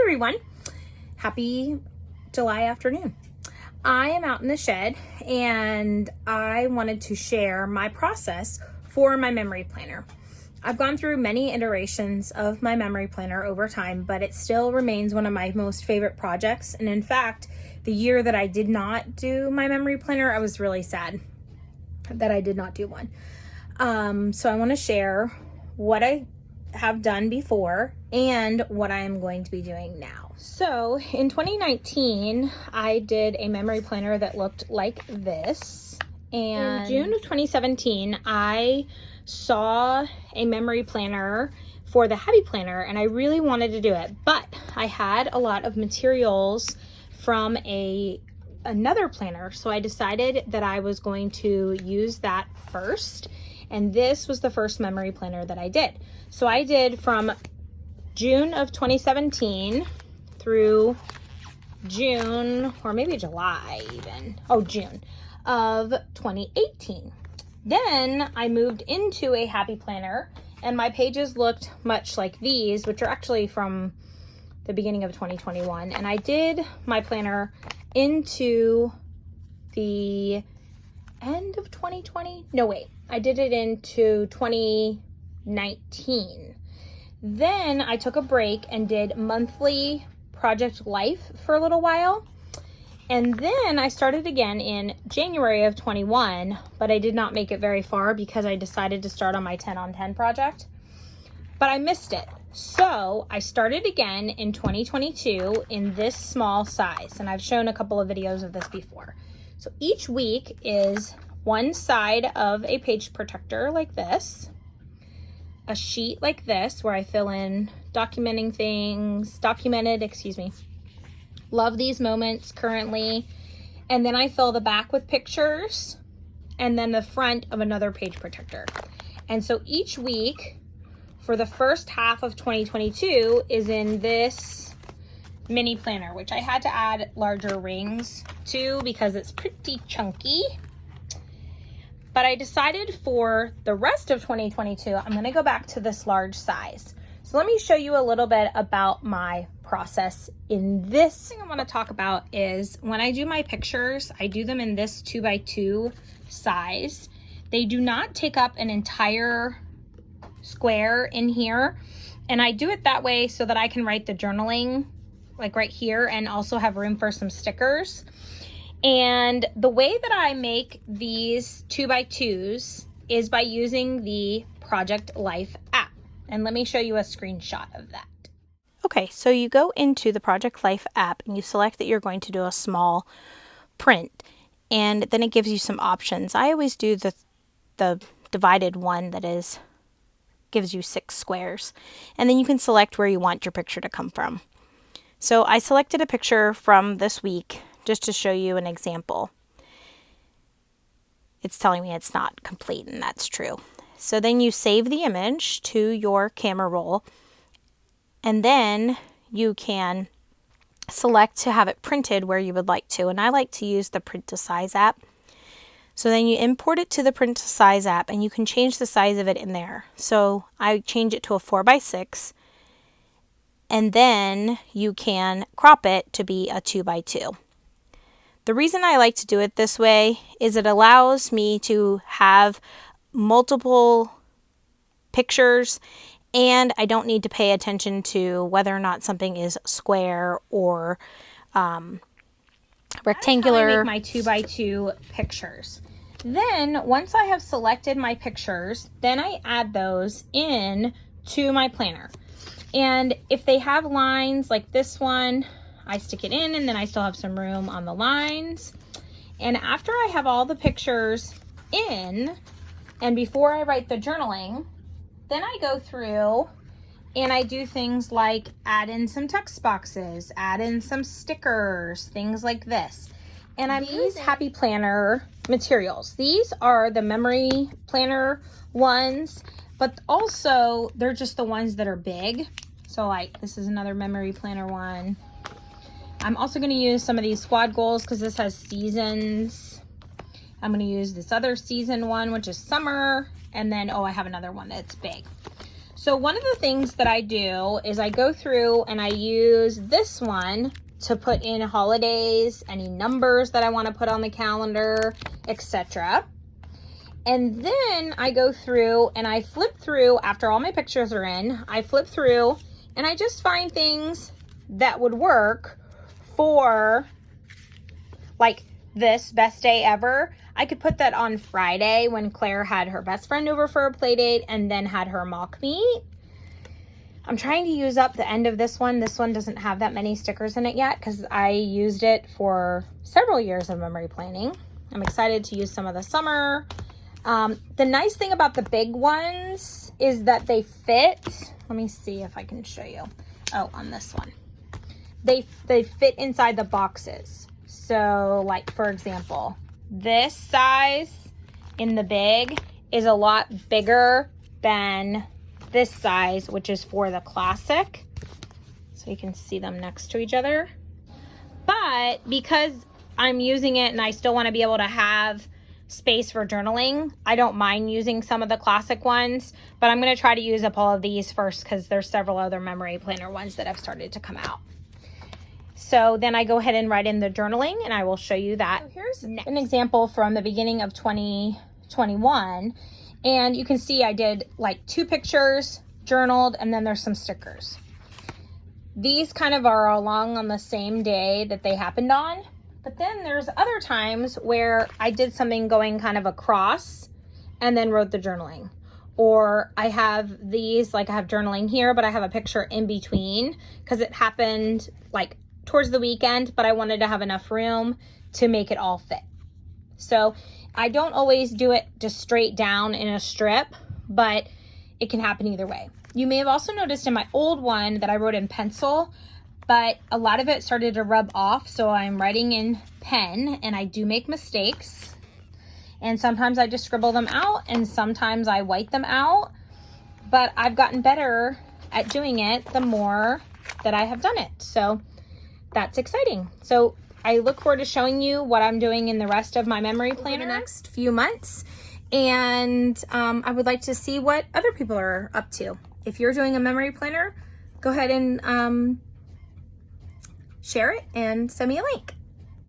everyone. Happy July afternoon. I am out in the shed and I wanted to share my process for my memory planner. I've gone through many iterations of my memory planner over time, but it still remains one of my most favorite projects. And in fact, the year that I did not do my memory planner, I was really sad that I did not do one. So I want to share what I have done before and what I am going to be doing now. So in 2019, I did a memory planner that looked like this. And in June of 2017, I saw a memory planner for the Happy Planner and I really wanted to do it, but I had a lot of materials from another planner. So I decided that I was going to use that first. And this was the first memory planner that I did. So I did from June of 2017 through June, or maybe July even. Oh, June of 2018. Then I moved into a Happy Planner and my pages looked much like these, which are actually from the beginning of 2021. And I did my planner into the end of 2020. No, wait, I did it into 2019. Then I took a break and did monthly Project Life for a little while. And then I started again in January of 21, but I did not make it very far because I decided to start on my 10 on 10 project, but I missed it. So I started again in 2022 in this small size. And I've shown a couple of videos of this before. So each week is one side of a page protector like this, a sheet like this where I fill in love these moments currently, and then I fill the back with pictures and then the front of another page protector. And so each week for the first half of 2022 is in this mini planner, which I had to add larger rings to because it's pretty chunky. But I decided for the rest of 2022, I'm gonna go back to this large size. So let me show you a little bit about my process in this. Thing I wanna talk about is when I do my pictures, I do them in this 2x2 size. They do not take up an entire square in here. And I do it that way so that I can write the journaling like right here and also have room for some stickers. And the way that I make these 2x2s is by using the Project Life app. And let me show you a screenshot of that. Okay, so you go into the Project Life app and you select that you're going to do a small print. And then it gives you some options. I always do the divided one that gives you 6 squares. And then you can select where you want your picture to come from. So I selected a picture from this week just to show you an example. It's telling me it's not complete, and that's true. So then you save the image to your camera roll, and then you can select to have it printed where you would like to. And I like to use the Print to Size app. So then you import it to the Print to Size app, and you can change the size of it in there. So I change it to a 4x6, and then you can crop it to be a 2x2. The reason I like to do it this way is it allows me to have multiple pictures and I don't need to pay attention to whether or not something is square or rectangular. That's how I make my 2x2 pictures. Then once I have selected my pictures, then I add those in to my planner. And if they have lines like this one, I stick it in and then I still have some room on the lines. And after I have all the pictures in, and before I write the journaling, then I go through and I do things like add in some text boxes, add in some stickers, things like this. And I'm using Happy Planner materials. These are the memory planner ones, but also they're just the ones that are big. So like this is another memory planner one. I'm also going to use some of these squad goals because this has seasons. I'm going to use this other season one, which is summer. And then, oh, I have another one that's big. So one of the things that I do is I go through and I use this one to put in holidays, any numbers that I want to put on the calendar, etc. And then I go through and I flip through after all my pictures are in. I flip through and I just find things that would work for like this best day ever. I could put that on Friday when Claire had her best friend over for a play date and then had her mock meet. I'm trying to use up the end of this one. This one doesn't have that many stickers in it yet because I used it for several years of memory planning. I'm excited to use some of the summer. The nice thing about the big ones is that they fit. Let me see if I can show you. Oh, on this one. They fit inside the boxes. So like, for example, this size in the big is a lot bigger than this size, which is for the classic. So you can see them next to each other. But because I'm using it and I still want to be able to have space for journaling, I don't mind using some of the classic ones, but I'm going to try to use up all of these first because there's several other memory planner ones that have started to come out. So then I go ahead and write in the journaling and I will show you that. So here's an example from the beginning of 2021. And you can see I did like 2 pictures, journaled, and then there's some stickers. These kind of are along on the same day that they happened on. But then there's other times where I did something going kind of across and then wrote the journaling. Or I have these, like I have journaling here, but I have a picture in between because it happened like towards the weekend, but I wanted to have enough room to make it all fit. So I don't always do it just straight down in a strip, but it can happen either way. You may have also noticed in my old one that I wrote in pencil, but a lot of it started to rub off. So I'm writing in pen and I do make mistakes. And sometimes I just scribble them out and sometimes I white them out, but I've gotten better at doing it the more that I have done it. So that's exciting. So I look forward to showing you what I'm doing in the rest of my memory planner the next few months. And I would like to see what other people are up to. If you're doing a memory planner, go ahead and share it and send me a link.